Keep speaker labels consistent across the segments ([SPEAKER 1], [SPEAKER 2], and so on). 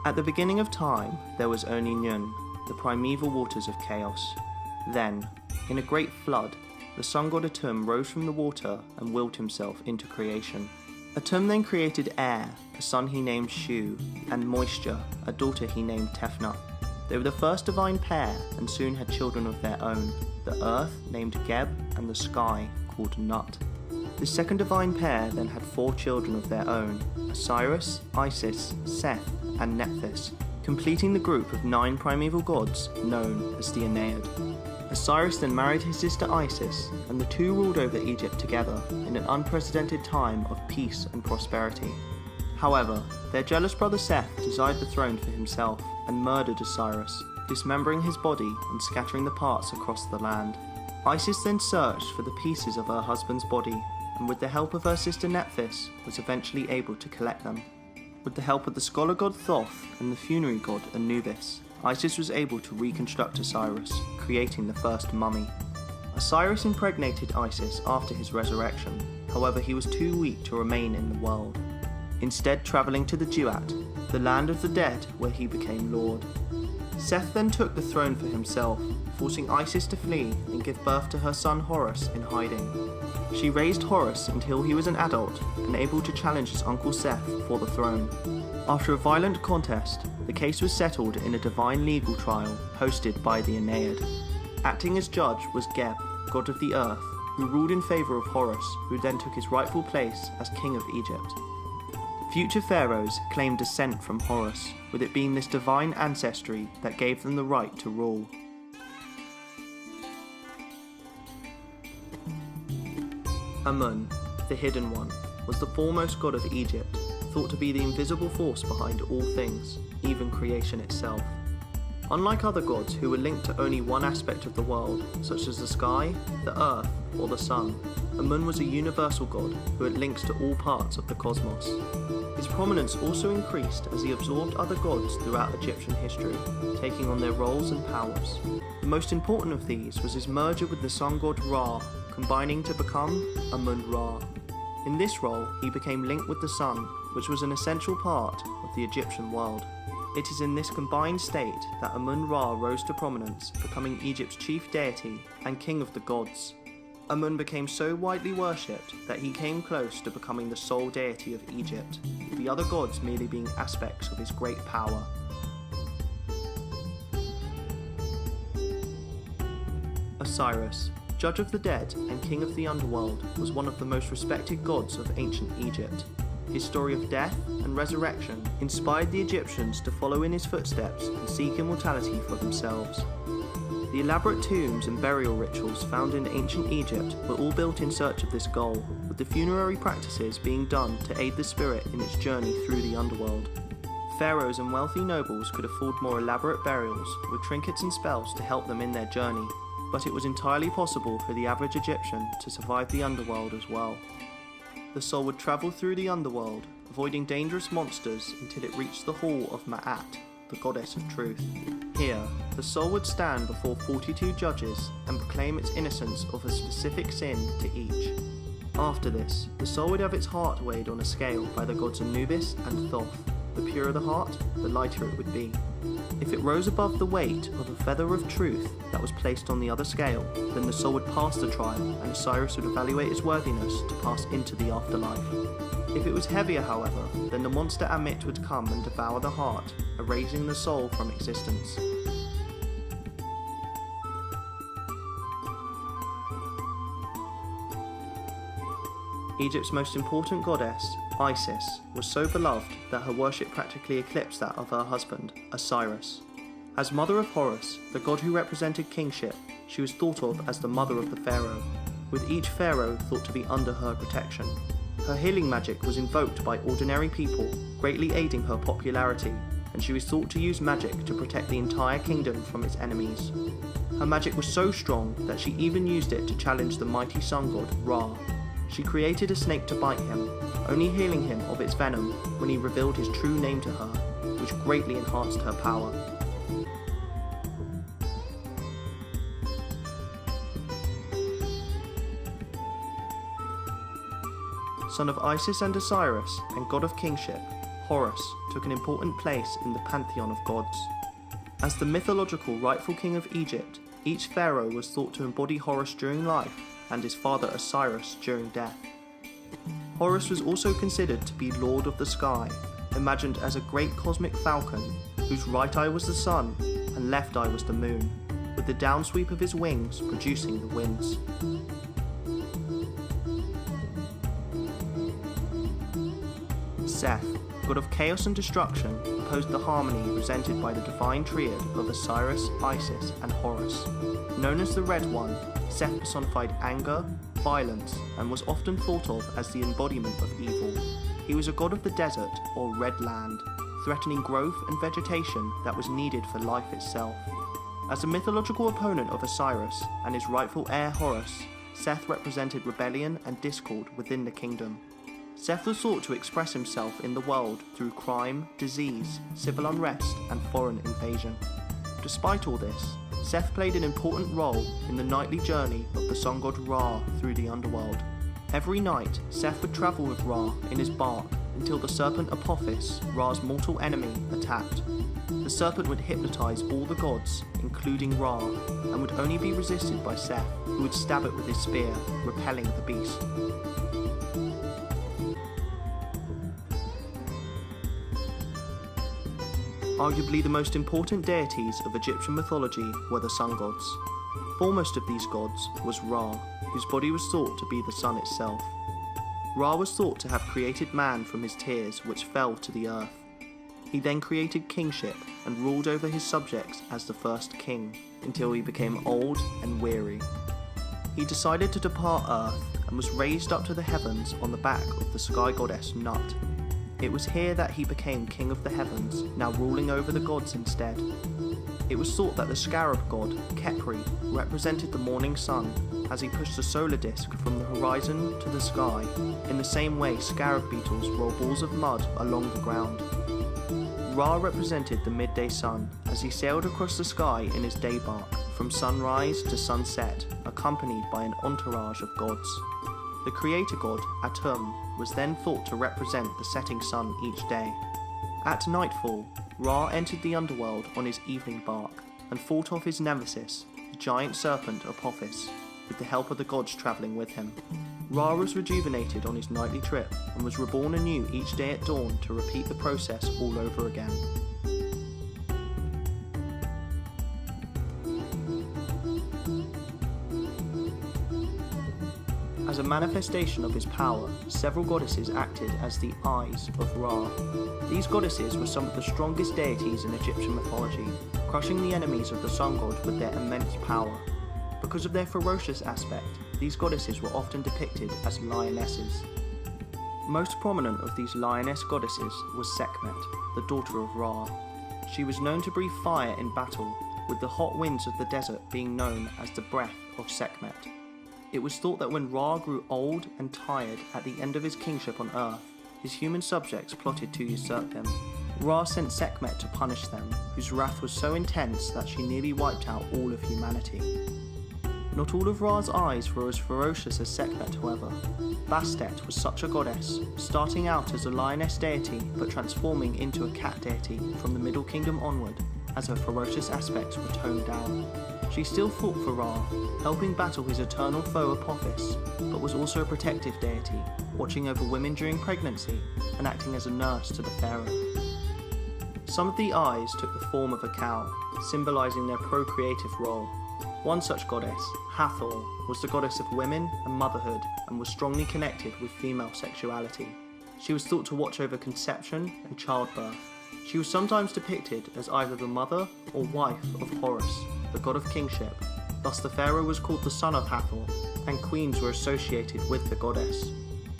[SPEAKER 1] At the beginning of time, there was only Nun, the primeval waters of chaos. Then, in a great flood, the sun god Atum rose from the water and willed himself into creation. Atum then created air, a son he named Shu, and moisture, a daughter he named Tefnut. They were the first divine pair and soon had children of their own, the earth named Geb and the sky called Nut. The second divine pair then had 4 children of their own, Osiris, Isis, Seth, and Nephthys, completing the group of 9 primeval gods known as the Aeneid. Osiris then married his sister Isis, and the two ruled over Egypt together in an unprecedented time of peace and prosperity. However, their jealous brother Seth desired the throne for himself and murdered Osiris, dismembering his body and scattering the parts across the land. Isis then searched for the pieces of her husband's body, and with the help of her sister Nephthys, was eventually able to collect them. With the help of the scholar god Thoth and the funerary god Anubis, Isis was able to reconstruct Osiris, creating the first mummy. Osiris impregnated Isis after his resurrection, however he was too weak to remain in the world, instead travelling to the Duat, the land of the dead where he became lord. Seth then took the throne for himself, forcing Isis to flee and give birth to her son Horus in hiding. She raised Horus until he was an adult and able to challenge his uncle Seth for the throne. After a violent contest, the case was settled in a divine legal trial hosted by the Aeneid. Acting as judge was Geb, god of the earth, who ruled in favour of Horus, who then took his rightful place as king of Egypt. Future pharaohs claimed descent from Horus, with it being this divine ancestry that gave them the right to rule. Amun, the Hidden One, was the foremost god of Egypt, thought to be the invisible force behind all things, even creation itself. Unlike other gods who were linked to only one aspect of the world, such as the sky, the earth, or the sun, Amun was a universal god who had links to all parts of the cosmos. His prominence also increased as he absorbed other gods throughout Egyptian history, taking on their roles and powers. The most important of these was his merger with the sun god Ra, combining to become Amun-Ra. In this role, he became linked with the sun, which was an essential part of the Egyptian world. It is in this combined state that Amun-Ra rose to prominence, becoming Egypt's chief deity and king of the gods. Amun became so widely worshipped that he came close to becoming the sole deity of Egypt, with the other gods merely being aspects of his great power. Osiris, judge of the dead and king of the underworld, was one of the most respected gods of ancient Egypt. His story of death and resurrection inspired the Egyptians to follow in his footsteps and seek immortality for themselves. The elaborate tombs and burial rituals found in ancient Egypt were all built in search of this goal, with the funerary practices being done to aid the spirit in its journey through the underworld. Pharaohs and wealthy nobles could afford more elaborate burials with trinkets and spells to help them in their journey, but it was entirely possible for the average Egyptian to survive the underworld as well. The soul would travel through the underworld, avoiding dangerous monsters until it reached the hall of Maat, the goddess of truth. Here, the soul would stand before 42 judges and proclaim its innocence of a specific sin to each. After this, the soul would have its heart weighed on a scale by the gods Anubis and Thoth. The purer the heart, the lighter it would be. If it rose above the weight of a feather of truth that was placed on the other scale, then the soul would pass the trial and Osiris would evaluate its worthiness to pass into the afterlife. If it was heavier, however, then the monster Ammit would come and devour the heart, erasing the soul from existence. Egypt's most important goddess, Isis, was so beloved that her worship practically eclipsed that of her husband, Osiris. As mother of Horus, the god who represented kingship, she was thought of as the mother of the pharaoh, with each pharaoh thought to be under her protection. Her healing magic was invoked by ordinary people, greatly aiding her popularity, and she was thought to use magic to protect the entire kingdom from its enemies. Her magic was so strong that she even used it to challenge the mighty sun god Ra. She created a snake to bite him, only healing him of its venom when he revealed his true name to her, which greatly enhanced her power. Son of Isis and Osiris and god of kingship, Horus took an important place in the pantheon of gods. As the mythological rightful king of Egypt, each pharaoh was thought to embody Horus during life and his father Osiris during death. Horus was also considered to be Lord of the Sky, imagined as a great cosmic falcon whose right eye was the sun and left eye was the moon, with the downsweep of his wings producing the winds. Seth, god of chaos and destruction, opposed the harmony presented by the divine triad of Osiris, Isis, and Horus. Known as the Red One, Seth personified anger, violence, and was often thought of as the embodiment of evil. He was a god of the desert, or red land, threatening growth and vegetation that was needed for life itself. As a mythological opponent of Osiris and his rightful heir Horus, Seth represented rebellion and discord within the kingdom. Seth was thought to express himself in the world through crime, disease, civil unrest, and foreign invasion. Despite all this, Seth played an important role in the nightly journey of the sun god Ra through the underworld. Every night, Seth would travel with Ra in his bark until the serpent Apophis, Ra's mortal enemy, attacked. The serpent would hypnotize all the gods, including Ra, and would only be resisted by Seth, who would stab it with his spear, repelling the beast. Arguably the most important deities of Egyptian mythology were the sun gods. Foremost of these gods was Ra, whose body was thought to be the sun itself. Ra was thought to have created man from his tears which fell to the earth. He then created kingship and ruled over his subjects as the first king, until he became old and weary. He decided to depart Earth and was raised up to the heavens on the back of the sky goddess Nut. It was here that he became king of the heavens, now ruling over the gods instead. It was thought that the scarab god, Khepri, represented the morning sun as he pushed the solar disk from the horizon to the sky, in the same way scarab beetles roll balls of mud along the ground. Ra represented the midday sun as he sailed across the sky in his day bark, from sunrise to sunset, accompanied by an entourage of gods. The creator god, Atum, was then thought to represent the setting sun each day. At nightfall, Ra entered the underworld on his evening bark and fought off his nemesis, the giant serpent Apophis, with the help of the gods travelling with him. Ra was rejuvenated on his nightly trip and was reborn anew each day at dawn to repeat the process all over again. As a manifestation of his power, several goddesses acted as the eyes of Ra. These goddesses were some of the strongest deities in Egyptian mythology, crushing the enemies of the sun god with their immense power. Because of their ferocious aspect, these goddesses were often depicted as lionesses. Most prominent of these lioness goddesses was Sekhmet, the daughter of Ra. She was known to breathe fire in battle, with the hot winds of the desert being known as the breath of Sekhmet. It was thought that when Ra grew old and tired at the end of his kingship on Earth, his human subjects plotted to usurp him. Ra sent Sekhmet to punish them, whose wrath was so intense that she nearly wiped out all of humanity. Not all of Ra's eyes were as ferocious as Sekhmet, however. Bastet was such a goddess, starting out as a lioness deity but transforming into a cat deity from the Middle Kingdom onward, as her ferocious aspects were toned down. She still fought for Ra, helping battle his eternal foe Apophis, but was also a protective deity, watching over women during pregnancy and acting as a nurse to the pharaoh. Some of the eyes took the form of a cow, symbolising their procreative role. One such goddess, Hathor, was the goddess of women and motherhood and was strongly connected with female sexuality. She was thought to watch over conception and childbirth. She was sometimes depicted as either the mother or wife of Horus, the god of kingship. Thus the pharaoh was called the son of Hathor, and queens were associated with the goddess.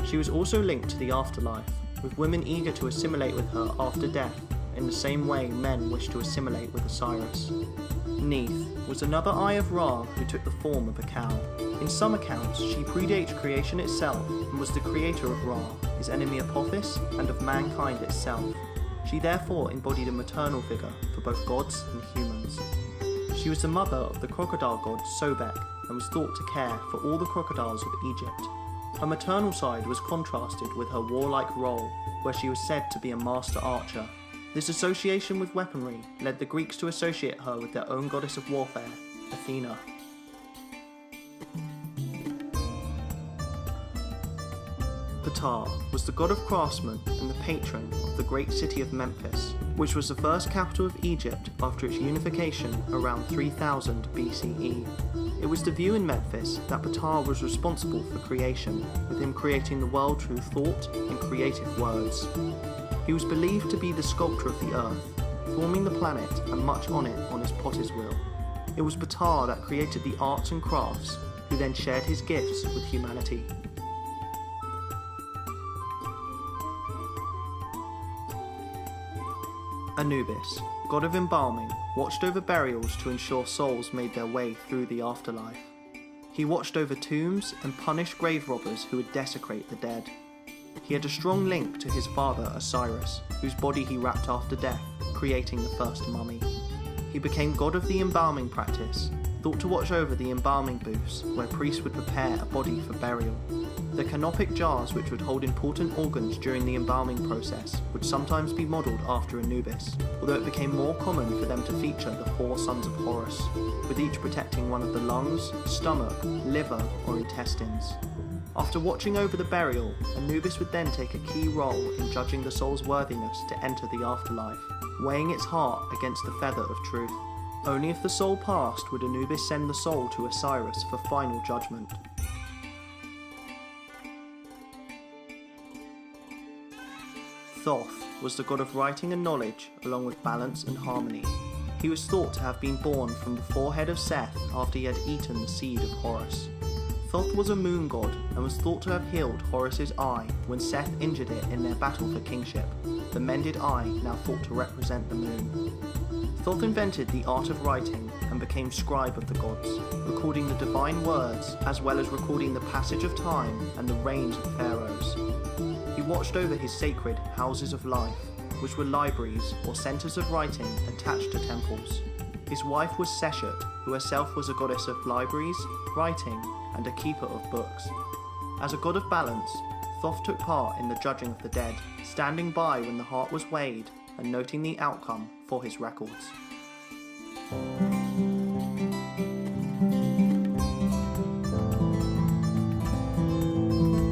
[SPEAKER 1] She was also linked to the afterlife, with women eager to assimilate with her after death, in the same way men wish to assimilate with Osiris. Neith was another eye of Ra who took the form of a cow. In some accounts, she predates creation itself and was the creator of Ra, his enemy Apophis, and of mankind itself. She therefore embodied a maternal figure for both gods and humans. She was the mother of the crocodile god Sobek and was thought to care for all the crocodiles of Egypt. Her maternal side was contrasted with her warlike role, where she was said to be a master archer, This association with weaponry led the Greeks to associate her with their own goddess of warfare, Athena. Ptah was the god of craftsmen and the patron of the great city of Memphis, which was the first capital of Egypt after its unification around 3000 BCE. It was the view in Memphis that Ptah was responsible for creation, with him creating the world through thought and creative words. He was believed to be the sculptor of the earth, forming the planet and much on it on his potter's wheel. It was Ptah that created the arts and crafts, who then shared his gifts with humanity. Anubis, god of embalming, watched over burials to ensure souls made their way through the afterlife. He watched over tombs and punished grave robbers who would desecrate the dead. He had a strong link to his father Osiris, whose body he wrapped after death, creating the first mummy. He became god of the embalming practice, thought to watch over the embalming booths where priests would prepare a body for burial. The canopic jars which would hold important organs during the embalming process would sometimes be modelled after Anubis, although it became more common for them to feature the 4 sons of Horus, with each protecting one of the lungs, stomach, liver or intestines. After watching over the burial, Anubis would then take a key role in judging the soul's worthiness to enter the afterlife, weighing its heart against the feather of truth. Only if the soul passed would Anubis send the soul to Osiris for final judgment. Thoth was the god of writing and knowledge, along with balance and harmony. He was thought to have been born from the forehead of Seth after he had eaten the seed of Horus. Thoth was a moon god and was thought to have healed Horus's eye when Seth injured it in their battle for kingship, the mended eye now thought to represent the moon. Thoth invented the art of writing and became scribe of the gods, recording the divine words as well as recording the passage of time and the reigns of pharaohs. He watched over his sacred houses of life, which were libraries or centres of writing attached to temples. His wife was Seshet, who herself was a goddess of libraries, writing, and a keeper of books. As a god of balance, Thoth took part in the judging of the dead, standing by when the heart was weighed and noting the outcome for his records.